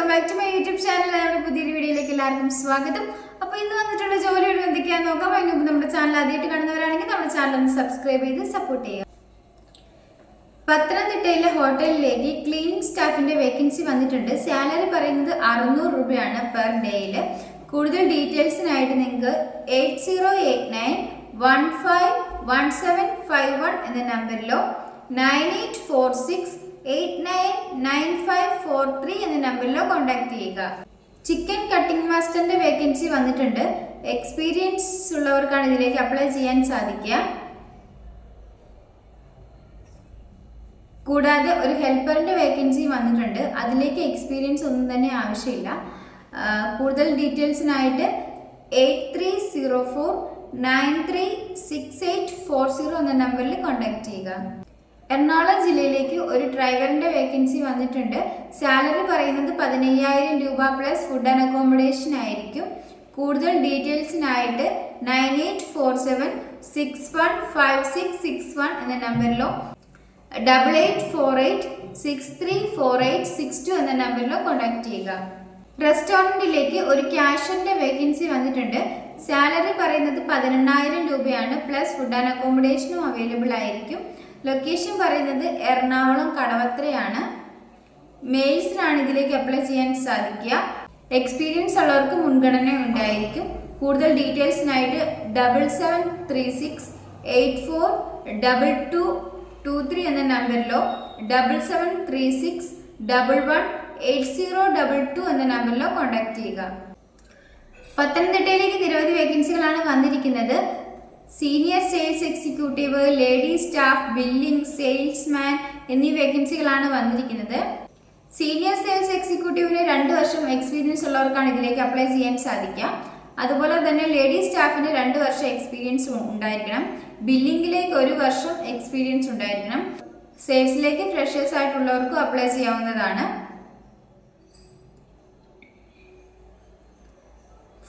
Welcome back to my YouTube channel. നമ്മുടെ പുതിയൊരു വീഡിയോയിലേക്ക് എല്ലാവർക്കും സ്വാഗതം. അപ്പോൾ ഇന്ന് വന്നിട്ടുള്ള ജോലിയോട് എന്തൊക്കെയാണെന്ന് നോക്കാം. അതിന് മുമ്പ് നമ്മുടെ ചാനൽ ആദ്യമായിട്ട് കാണുന്നവരാണെങ്കിൽ നമ്മുടെ ചാനൽ ഒന്ന് സബ്സ്ക്രൈബ് ചെയ്ത് സപ്പോർട്ട് ചെയ്യുക. പത്തനംതിട്ടയിലെ ഹോട്ടലിലേക്ക് ക്ലീനിങ് സ്റ്റാഫിന്റെ വേക്കൻസി വന്നിട്ടുണ്ട്. സാലറി പറയുന്നത് 600 രൂപയാണ് പെർ ഡേയിൽ. കൂടുതൽ ഡീറ്റെയിൽസിനായിട്ട് നിങ്ങൾക്ക് 8089151751 എന്ന നമ്പറിലോ 9846899543 എന്ന നമ്പറിലോ കോൺടാക്ട് ചെയ്യുക. ചിക്കൻ കട്ടിംഗ് മാസ്റ്ററിന്റെ വേക്കൻസി വന്നിട്ടുണ്ട്. എക്സ്പീരിയൻസ് ഉള്ളവർക്കാണ് ഇതിലേക്ക് അപ്ലൈ ചെയ്യാൻ സാധിക്കുക. കൂടാതെ ഒരു ഹെൽപ്പറിന്റെ വേക്കൻസി വന്നിട്ടുണ്ട്. അതിലേക്ക് എക്സ്പീരിയൻസ് ഒന്നും തന്നെ ആവശ്യമില്ല. കൂടുതൽ ഡീറ്റെയിൽസിനായിട്ട് 8304936840 എന്ന നമ്പറിൽ കോൺടാക്ട് ചെയ്യുക. എറണാകുളം ജില്ലയിലേക്ക് ഒരു ഡ്രൈവറിന്റെ വേക്കൻസി വന്നിട്ടുണ്ട്. സാലറി പറയുന്നത് 15,000 രൂപ പ്ലസ് ഫുഡ് ആൻഡ് അക്കോമഡേഷൻ ആയിരിക്കും. കൂടുതൽ ഡീറ്റെയിൽസിനായിട്ട് 9847615661 എന്ന നമ്പറിലോ 8848634862 എന്ന നമ്പറിലോ കോൺടാക്ട് ചെയ്യുക. റെസ്റ്റോറൻറ്റിലേക്ക് ഒരു ക്യാഷ്യറിന്റെ വേക്കൻസി വന്നിട്ടുണ്ട്. സാലറി പറയുന്നത് 18,000 രൂപയാണ് പ്ലസ് ഫുഡ് ആൻഡ് അക്കോമഡേഷനും അവൈലബിൾ ആയിരിക്കും. ലൊക്കേഷൻ പറയുന്നത് എറണാകുളം കടവത്രയാണ്. മെയിൽസിനാണ് ഇതിലേക്ക് അപ്ലൈ ചെയ്യാൻ സാധിക്കുക. എക്സ്പീരിയൻസ് ഉള്ളവർക്ക് മുൻഗണന ഉണ്ടായിരിക്കും. കൂടുതൽ ഡീറ്റെയിൽസിനായിട്ട് 7736842223 എന്ന നമ്പറിലോ 7736118022 എന്ന നമ്പറിലോ കോൺടാക്ട് ചെയ്യുക. പത്തനംതിട്ടയിലേക്ക് നിരവധി വേക്കൻസികളാണ് വന്നിരിക്കുന്നത്. Senior sales executive, lady staff, billing, salesman എന്നീ വേക്കൻസികളാണ് വന്നിരിക്കുന്നത്. സീനിയർ സെയിൽസ് എക്സിക്യൂട്ടീവിന് 2 വർഷം എക്സ്പീരിയൻസ് ഉള്ളവർക്കാണ് ഇതിലേക്ക് അപ്ലൈ ചെയ്യാൻ സാധിക്കുക. അതുപോലെ തന്നെ ലേഡി സ്റ്റാഫിന് 2 വർഷം എക്സ്പീരിയൻസ് ഉണ്ടായിരിക്കണം. ബില്ലിംഗിലേക്ക് 1 വർഷം എക്സ്പീരിയൻസ് ഉണ്ടായിരിക്കണം. സെയിൽസിലേക്ക് ഫ്രഷേഴ്സ് ആയിട്ടുള്ളവർക്കും അപ്ലൈ ചെയ്യാവുന്നതാണ്.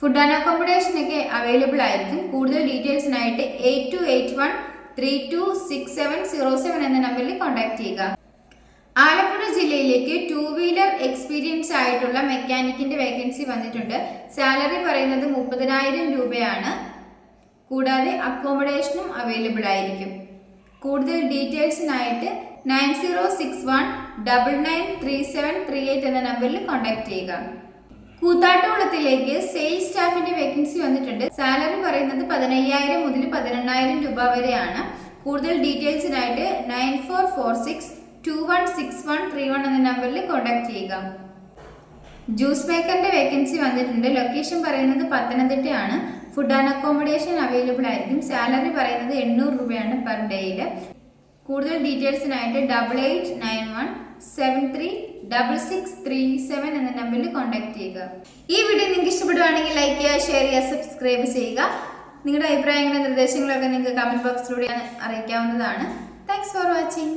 ഫുഡ് ആൻഡ് അക്കോമഡേഷൻ ഒക്കെ അവൈലബിൾ ആയിരിക്കും. കൂടുതൽ ഡീറ്റെയിൽസിനായിട്ട് 8281326707 എന്ന നമ്പറിൽ കോൺടാക്ട് ചെയ്യുക. ആലപ്പുഴ ജില്ലയിലേക്ക് 2 വീലർ എക്സ്പീരിയൻസ് ആയിട്ടുള്ള മെക്കാനിക്കിന്റെ വേക്കൻസി വന്നിട്ടുണ്ട്. സാലറി പറയുന്നത് 30,000 രൂപയാണ്. കൂടാതെ അക്കോമഡേഷനും അവൈലബിൾ ആയിരിക്കും. കൂടുതൽ ഡീറ്റെയിൽസിനായിട്ട് 9061993738 എന്ന നമ്പറിൽ കോൺടാക്ട് ചെയ്യുക. കൂത്താട്ടുകുളത്തിലേക്ക് സെയിൽസ് സ്റ്റാഫിന്റെ വേക്കൻസി വന്നിട്ടുണ്ട്. സാലറി പറയുന്നത് 15,000 മുതൽ 18,000 രൂപ വരെയാണ്. കൂടുതൽ ഡീറ്റെയിൽസിനായിട്ട് 9446216131 എന്ന നമ്പറിൽ കോൺടാക്ട് ചെയ്യുക. ജ്യൂസ് മേക്കറിന്റെ വേക്കൻസി വന്നിട്ടുണ്ട്. ലൊക്കേഷൻ പറയുന്നത് പത്തനംതിട്ടയാണ്. ഫുഡ് ആൻഡ് അക്കോമഡേഷൻ അവൈലബിൾ ആയിരിക്കും. സാലറി പറയുന്നത് 800 രൂപയാണ് പെർ ഡേയിൽ. കൂടുതൽ ഡീറ്റെയിൽസിനായിട്ട് 8891736637 എന്ന നമ്പറിൽ കോൺടാക്ട് ചെയ്യുക. ഈ വീഡിയോ നിങ്ങൾക്ക് ഇഷ്ടപ്പെടുകയാണെങ്കിൽ ലൈക്ക് ചെയ്യുക, ഷെയർ ചെയ്യുക, സബ്സ്ക്രൈബ് ചെയ്യുക. നിങ്ങളുടെ അഭിപ്രായങ്ങളും നിർദ്ദേശങ്ങളൊക്കെ നിങ്ങൾക്ക് കമന്റ് ബോക്സിലൂടെ അറിയിക്കാവുന്നതാണ്. Thanks for watching.